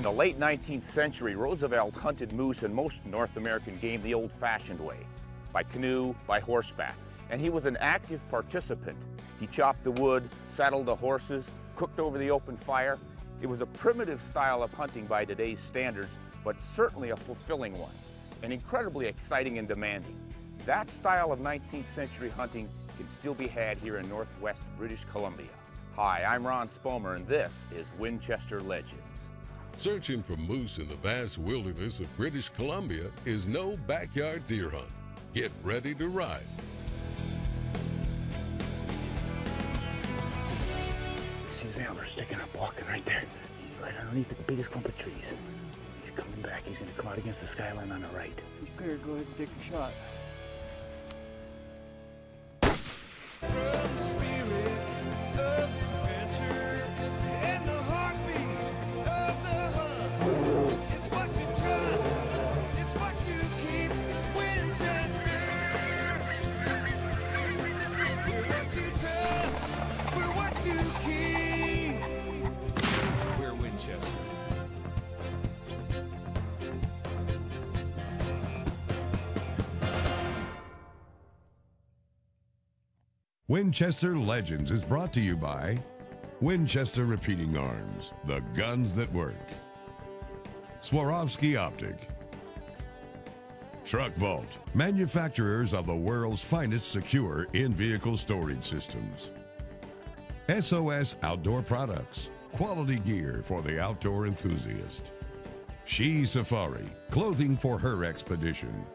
In the late 19th century, Roosevelt hunted moose in most North American game the old-fashioned way, by canoe, by horseback, and he was an active participant. He chopped the wood, saddled the horses, cooked over the open fire. It was a primitive style of hunting by today's standards, but certainly a fulfilling one, and incredibly exciting and demanding. That style of 19th century hunting can still be had here in northwest British Columbia. Hi, I'm Ron Spomer, and this is Winchester Legends. Searching for moose in the vast wilderness of British Columbia is no backyard deer hunt. Get ready to ride. See his antlers sticking up, walking right there. He's right underneath the biggest clump of trees. He's coming back. He's going to come out against the skyline on the right. He's clear. Go ahead and take a shot. Winchester Legends is brought to you by Winchester Repeating Arms, the guns that work. Swarovski Optic. Truck Vault, manufacturers of the world's finest secure in-vehicle storage systems. SOS Outdoor Products, quality gear for the outdoor enthusiast. She Safari, clothing for her expedition.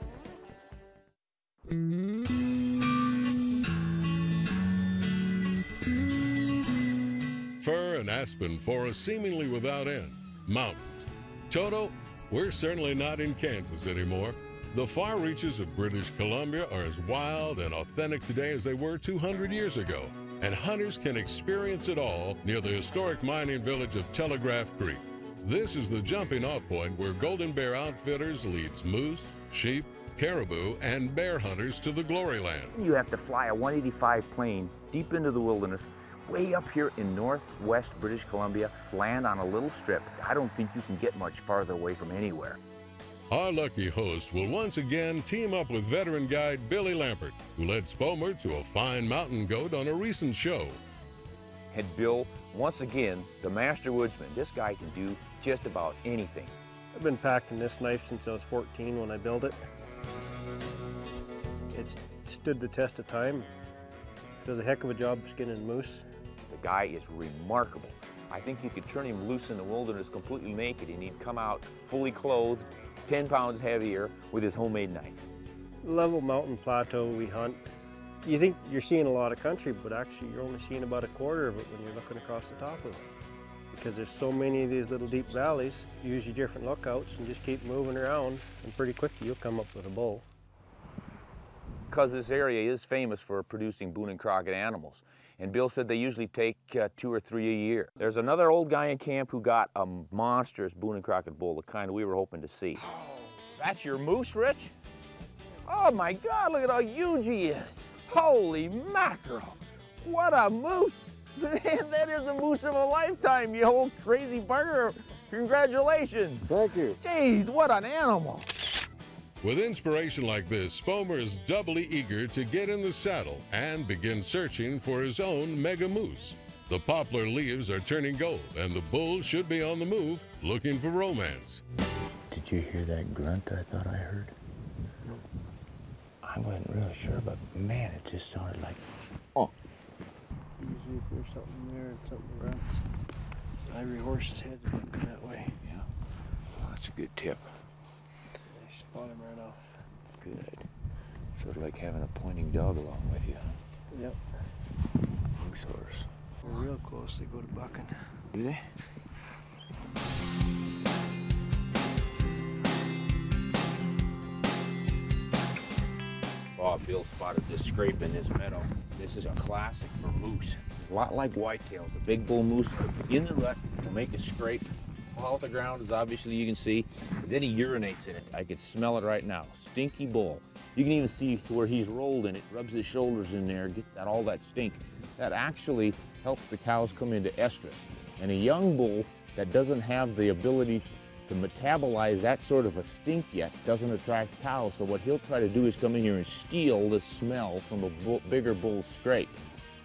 Fir and aspen forest seemingly without end. Mountains. Toto, we're certainly not in Kansas anymore. The far reaches of British Columbia are as wild and authentic today as they were 200 years ago. And hunters can experience it all near the historic mining village of Telegraph Creek. This is the jumping off point where Golden Bear Outfitters leads moose, sheep, caribou, and bear hunters to the glory land. You have to fly a 185 plane deep into the wilderness, way up here in northwest British Columbia, land on a little strip. I don't think you can get much farther away from anywhere. Our lucky host will once again team up with veteran guide Billy Lampert, who led Spomer to a fine mountain goat on a recent show. And Bill, once again, the master woodsman. This guy can do just about anything. I've been packing this knife since I was 14 when I built it. It's stood the test of time. Does a heck of a job skinning moose. The guy is remarkable. I think you could turn him loose in the wilderness completely naked and he'd come out fully clothed, 10 pounds heavier, with his homemade knife. Level mountain plateau we hunt. You think you're seeing a lot of country, but actually you're only seeing about a quarter of it when you're looking across the top of it. Because there's so many of these little deep valleys, you use your different lookouts and just keep moving around, and pretty quickly you'll come up with a bull. Because this area is famous for producing Boone and Crockett animals. And Bill said they usually take 2 or 3 a year. There's another old guy in camp who got a monstrous Boone and Crockett bull, the kind we were hoping to see. Oh, that's your moose, Rich? Oh my God, look at how huge he is. Holy mackerel, what a moose. Man, that is the moose of a lifetime, you old crazy bugger. Congratulations. Thank you. Jeez, what an animal. With inspiration like this, Spomer is doubly eager to get in the saddle and begin searching for his own mega moose. The poplar leaves are turning gold, and the bull should be on the move, looking for romance. Did you hear that grunt I thought I heard? I wasn't really sure, but man, it just sounded like, oh. Usually if there's something there and something grunts, every horse's head is looking that way. Yeah, well, that's a good tip. Spot him right off. Good. Sort of like having a pointing dog along with you. Yep. Moose horse. They're real close. They go to bucking. Do they? Oh, Bill spotted this scrape in this meadow. This is a classic for moose. A lot like whitetails. The big bull moose in the rut will make a scrape. Fall to the ground, as obviously you can see. Then he urinates in it. I could smell it right now. Stinky bull. You can even see where he's rolled in it, rubs his shoulders in there, gets that all that stink. That actually helps the cows come into estrus. And a young bull that doesn't have the ability to metabolize that sort of a stink yet doesn't attract cows. So what he'll try to do is come in here and steal the smell from a bigger bull's scrape.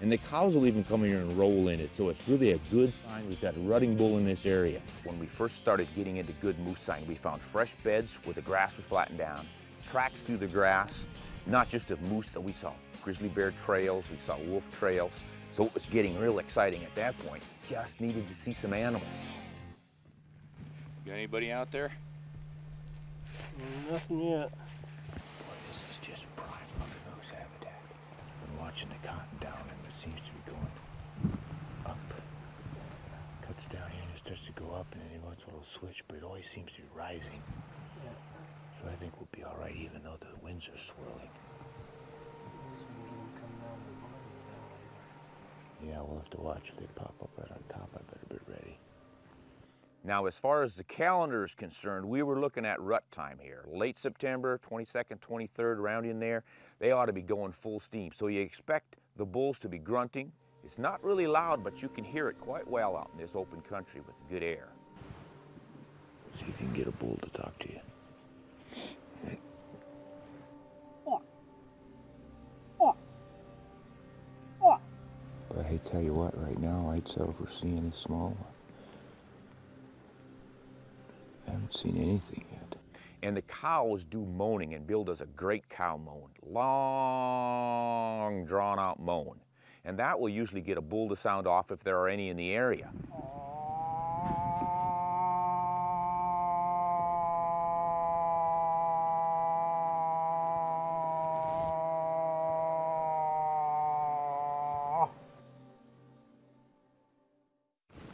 And the cows will even come in here and roll in it. So it's really a good sign we've got a rutting bull in this area. When we first started getting into good moose sign, we found fresh beds where the grass was flattened down, tracks through the grass, not just of moose, that we saw grizzly bear trails, we saw wolf trails. So it was getting real exciting at that point. Just needed to see some animals. Got anybody out there? Nothing yet. Boy, this is just prime moose habitat. I'm watching the cotton down and it seems to be going up. Cuts down here and it starts to go up and then once it'll switch, but it always seems to be rising. Yeah. So I think we'll be all right even though the winds are swirling. Yeah, we'll have to watch. If they pop up right on top, I better be ready. Now, as far as the calendar is concerned, we were looking at rut time here. Late September, 22nd, 23rd, around in there, they ought to be going full steam. So you expect the bulls to be grunting. It's not really loud, but you can hear it quite well out in this open country with good air. See if you can get a bull to talk to you. But I tell you what, right now, I'd settle for seeing a small one. I haven't seen anything yet. And the cows do moaning, and Bill does a great cow moan. Long, drawn-out moan. And that will usually get a bull to sound off if there are any in the area.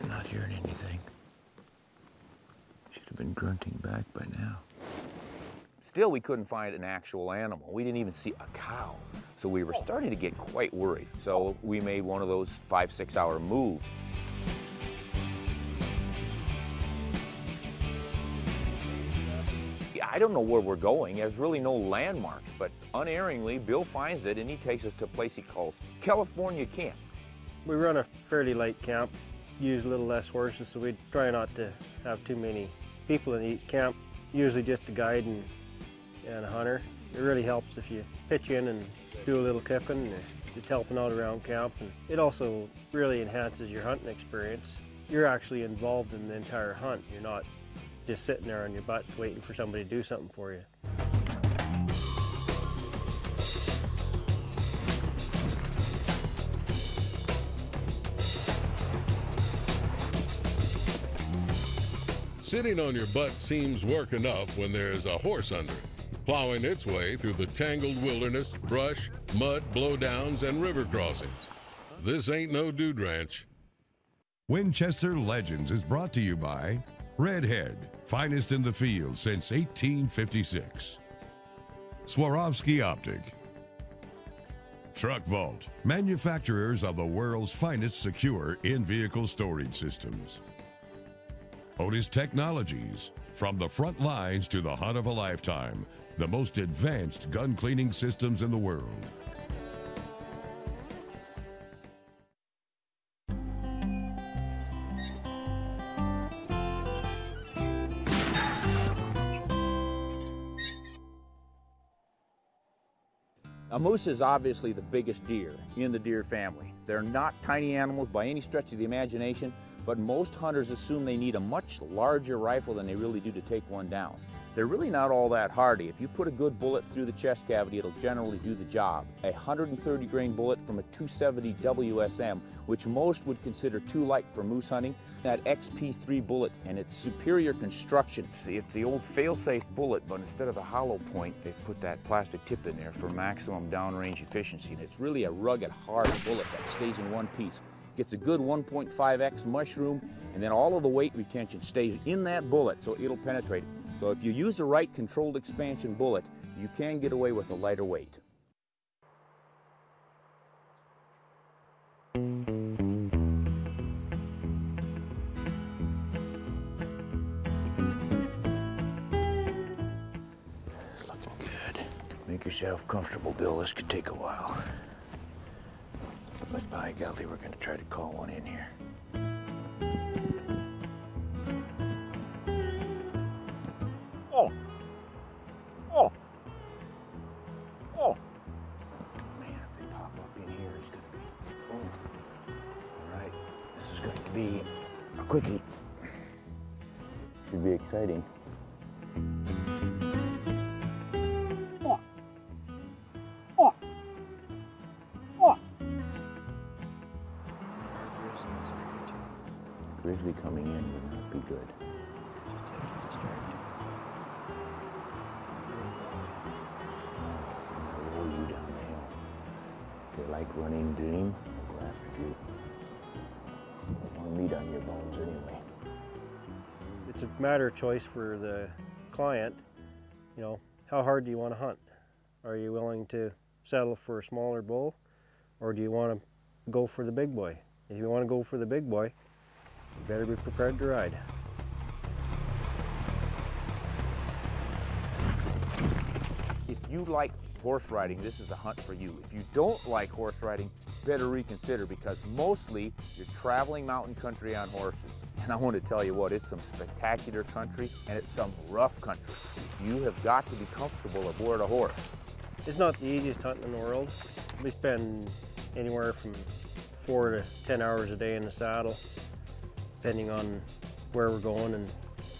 Not hearing anything. Should have been grunting back by now. Still, we couldn't find an actual animal. We didn't even see a cow. So we were starting to get quite worried. So we made one of those 5-6 hour moves. I don't know where we're going. There's really no landmarks, but unerringly, Bill finds it and he takes us to a place he calls California Camp. We run a fairly light camp, use a little less horses, so we try not to have too many people in each camp. Usually just a guide and a hunter. It really helps if you pitch in and do a little cooking and just helping out around camp. And it also really enhances your hunting experience. You're actually involved in the entire hunt. You're not just sitting there on your butt waiting for somebody to do something for you. Sitting on your butt seems work enough when there's a horse under it, plowing its way through the tangled wilderness, brush, mud, blowdowns, and river crossings. This ain't no dude ranch. Winchester Legends is brought to you by Redhead, finest in the field since 1856. Swarovski Optic. Truck Vault, manufacturers of the world's finest secure in-vehicle storage systems. Otis Technologies, from the front lines to the hunt of a lifetime, the most advanced gun cleaning systems in the world. A moose is obviously the biggest deer in the deer family. They're not tiny animals by any stretch of the imagination, but most hunters assume they need a much larger rifle than they really do to take one down. They're really not all that hardy. If you put a good bullet through the chest cavity, it'll generally do the job. A 130 grain bullet from a 270 WSM, which most would consider too light for moose hunting. That XP3 bullet and its superior construction. See, it's the old fail-safe bullet, but instead of the hollow point, they've put that plastic tip in there for maximum downrange efficiency. And it's really a rugged, hard bullet that stays in one piece. Gets a good 1.5x mushroom, and then all of the weight retention stays in that bullet, so it'll penetrate it. So if you use the right controlled expansion bullet, you can get away with a lighter weight. It's looking good. Make yourself comfortable, Bill. This could take a while. But by golly, we're going to try to call one in here. going to be a quickie. Should be exciting. Grizzly coming in would not be good. I'll roll you down the hill. If they like running game, they'll go after you. They want meat on your bones anyway. It's a matter of choice for the client. You know, how hard do you want to hunt? Are you willing to settle for a smaller bull, or do you want to go for the big boy? If you want to go for the big boy, you better be prepared to ride. If you like horse riding, this is a hunt for you. If you don't like horse riding, better reconsider, because mostly you're traveling mountain country on horses. And I want to tell you what, it's some spectacular country and it's some rough country. You have got to be comfortable aboard a horse. It's not the easiest hunting in the world. We spend anywhere from 4 to 10 hours a day in the saddle, depending on where we're going and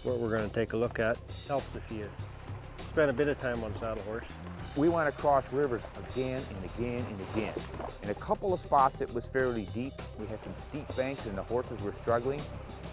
what we're going to take a look at. It helps if you spend a bit of time on a saddle horse. We went across rivers again and again and again. In a couple of spots it was fairly deep. We had some steep banks and the horses were struggling.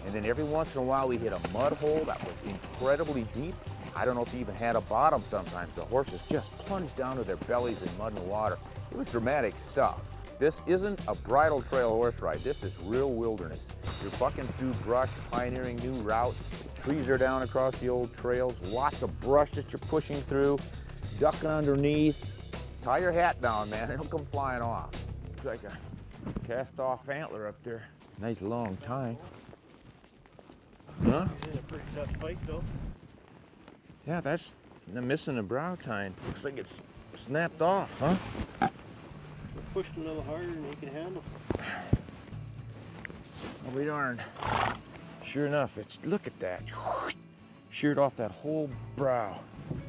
And then every once in a while we hit a mud hole that was incredibly deep. I don't know if it even had a bottom sometimes. The horses just plunged down to their bellies in mud and water. It was dramatic stuff. This isn't a bridle trail horse ride. This is real wilderness. You're bucking through brush, pioneering new routes. Trees are down across the old trails. Lots of brush that you're pushing through, ducking underneath. Tie your hat down, man. It'll come flying off. Looks like a cast-off antler up there. Nice long tine. Huh? It's a pretty tough fight, though. Yeah, that's missing a brow tine. Looks like it's snapped off, huh? Pushed a little harder than you can handle. I'll be darned. Sure enough, it's, look at that. Sheared off that whole brow.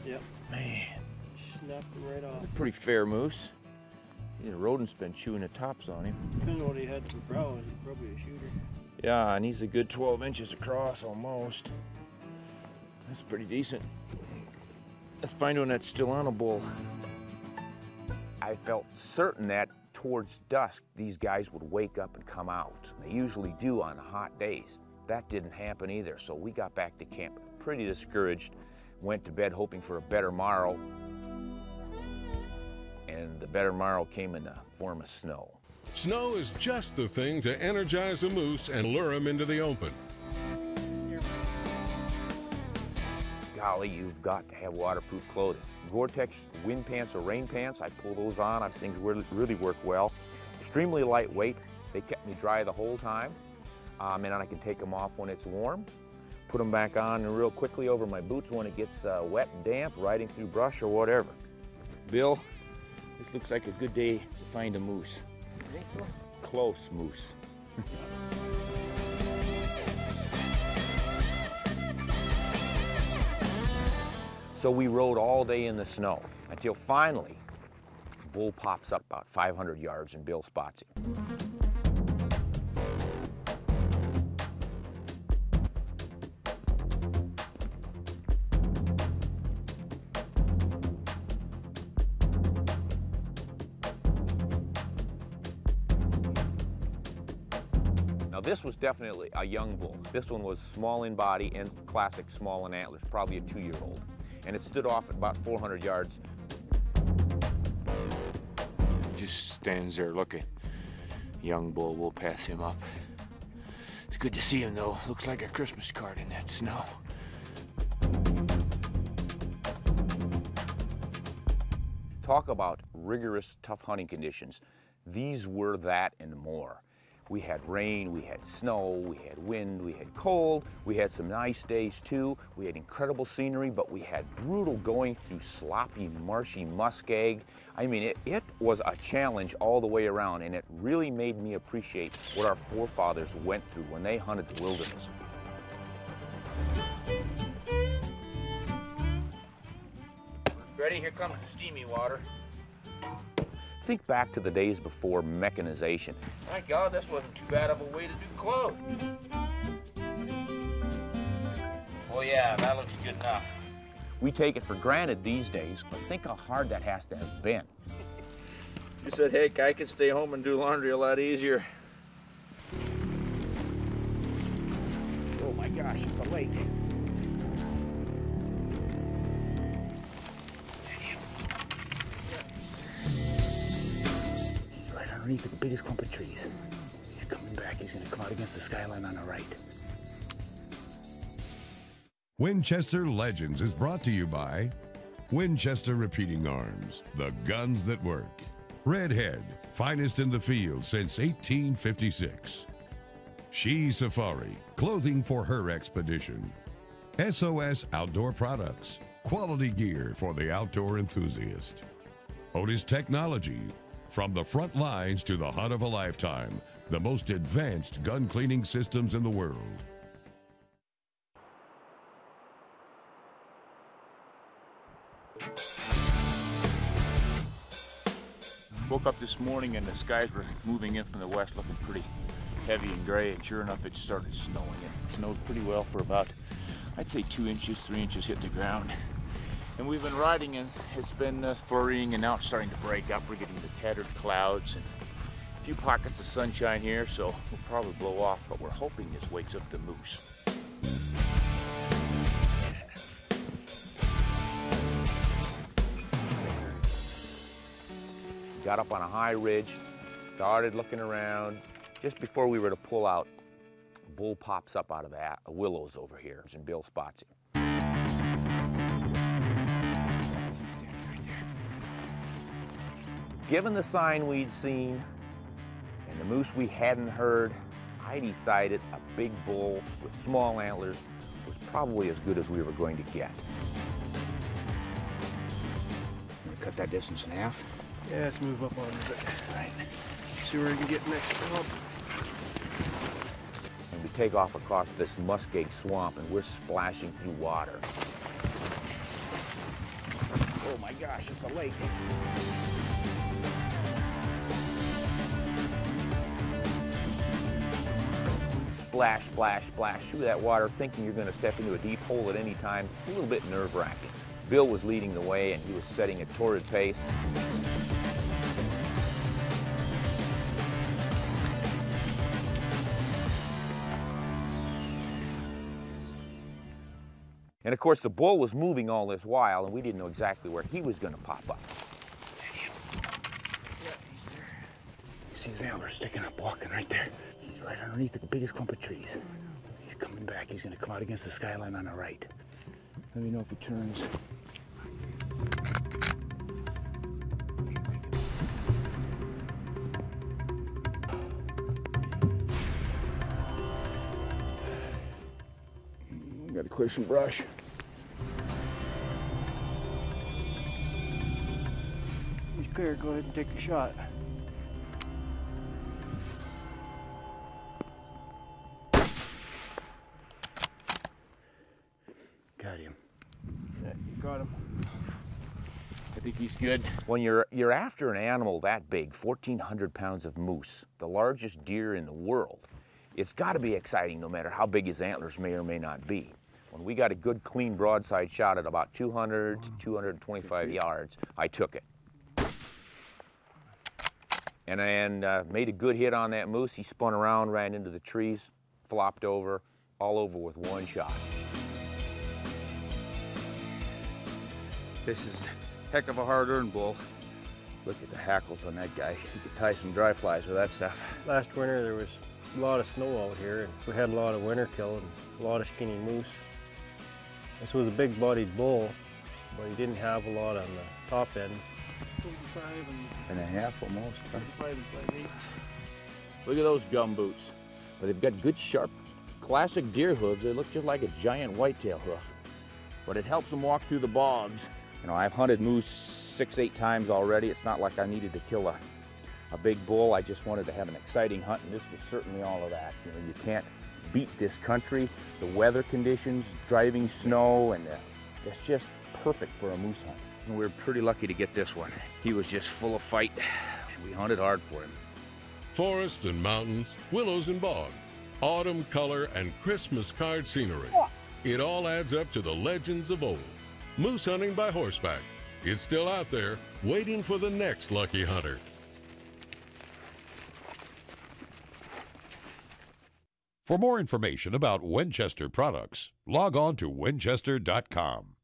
Yep. Man. Snapped him right off. That's a pretty fair moose. The rodent's been chewing the tops on him. Depends on what he had for brow, he's probably a shooter. Yeah, and he's a good 12 inches across almost. That's pretty decent. Let's find one that's still on a bull. I felt certain that towards dusk, these guys would wake up and come out. They usually do on hot days. That didn't happen either, so we got back to camp pretty discouraged, went to bed hoping for a better morrow, and the better morrow came in the form of snow. Snow is just the thing to energize a moose and lure him into the open. Golly, you've got to have waterproof clothing. Gore-Tex wind pants or rain pants, I pull those on. Those things really work well. Extremely lightweight. They kept me dry the whole time. And then I can take them off when it's warm. Put them back on real quickly over my boots when it gets wet and damp, riding through brush or whatever. Bill, this looks like a good day to find a moose. You think so? Close moose. So we rode all day in the snow until finally, a bull pops up about 500 yards and Bill spots him. Now this was definitely a young bull. This one was small in body and classic small in antlers, probably a 2-year-old. And it stood off at about 400 yards. Just stands there looking. Young bull, we'll pass him up. It's good to see him though. Looks like a Christmas card in that snow. Talk about rigorous, tough hunting conditions. These were that and more. We had rain, we had snow, we had wind, we had cold, we had some nice days too. We had incredible scenery, but we had brutal going through sloppy, marshy muskeg. I mean, it was a challenge all the way around, and it really made me appreciate what our forefathers went through when they hunted the wilderness. Ready? Here comes the steamy water. Think back to the days before mechanization. Thank God this wasn't too bad of a way to do clothes. Oh yeah, that looks good enough. We take it for granted these days, but think how hard that has to have been. You said, heck, I could stay home and do laundry a lot easier. Oh my gosh, it's a lake. He's right underneath the biggest clump of trees. He's coming back. He's gonna come out against the skyline on the right. Winchester Legends is brought to you by Winchester Repeating Arms, the guns that work. Redhead, finest in the field since 1856. She Safari, clothing for her expedition. SOS Outdoor Products, quality gear for the outdoor enthusiast. Otis Technology, from the front lines to the hunt of a lifetime, the most advanced gun cleaning systems in the world. Woke up this morning and the skies were moving in from the west, looking pretty heavy and gray, and sure enough it started snowing. It snowed pretty well for about, I'd say 2 inches, 3 inches hit the ground. And we've been riding and it's been flurrying, and now it's starting to break up. We're getting the tattered clouds and a few pockets of sunshine here, so we'll probably blow off, but we're hoping this wakes up the moose. Got up on a high ridge, started looking around. Just before we were to pull out, a bull pops up out of the willows over here, and Bill spots him. Given the sign we'd seen and the moose we hadn't heard, I decided a big bull with small antlers was probably as good as we were going to get. Cut that distance in half. Yeah, let's move up on it a bit. Right. See where we can get next bump. And we take off across this muskeg swamp, and we're splashing through water. Oh my gosh, it's a lake. Splash, splash, splash through that water, thinking you're going to step into a deep hole at any time. A little bit nerve-wracking. Bill was leading the way, and he was setting a torrid pace. And of course, the bull was moving all this while, and we didn't know exactly where he was going to pop up. Yeah, he's there. You see his antlers sticking up, walking right there. He's right underneath the biggest clump of trees. He's coming back. He's going to come out against the skyline on the right. Let me know if he turns. Got to clear some brush. He's clear, go ahead and take a shot. Got him. Yeah, you got him. I think he's good. When you're after an animal that big, 1,400 pounds of moose, the largest deer in the world, it's got to be exciting no matter how big his antlers may or may not be. When we got a good, clean broadside shot at about 200 to 225 yards, I took it. And made a good hit on that moose. He spun around, ran into the trees, flopped over, all over with one shot. This is a heck of a hard-earned bull. Look at the hackles on that guy. You could tie some dry flies with that stuff. Last winter there was a lot of snow out here, and we had a lot of winter kill and a lot of skinny moose. This was a big-bodied bull, but he didn't have a lot on the top end. 45 and a half almost. 45 and 5/8. Look at those gum boots. But they've got good, sharp, classic deer hooves. They look just like a giant whitetail hoof. But it helps them walk through the bogs. You know, I've hunted moose 6-8 times already. It's not like I needed to kill a big bull. I just wanted to have an exciting hunt, and this was certainly all of that. You know, you can't beat this country, the weather conditions, driving snow, and it's just perfect for a moose hunt. And we were pretty lucky to get this one. He was just full of fight. We hunted hard for him. Forests and mountains, willows and bogs, autumn color and Christmas card scenery. It all adds up to the legends of old. Moose hunting by horseback. It's still out there, waiting for the next lucky hunter. For more information about Winchester products, log on to winchester.com.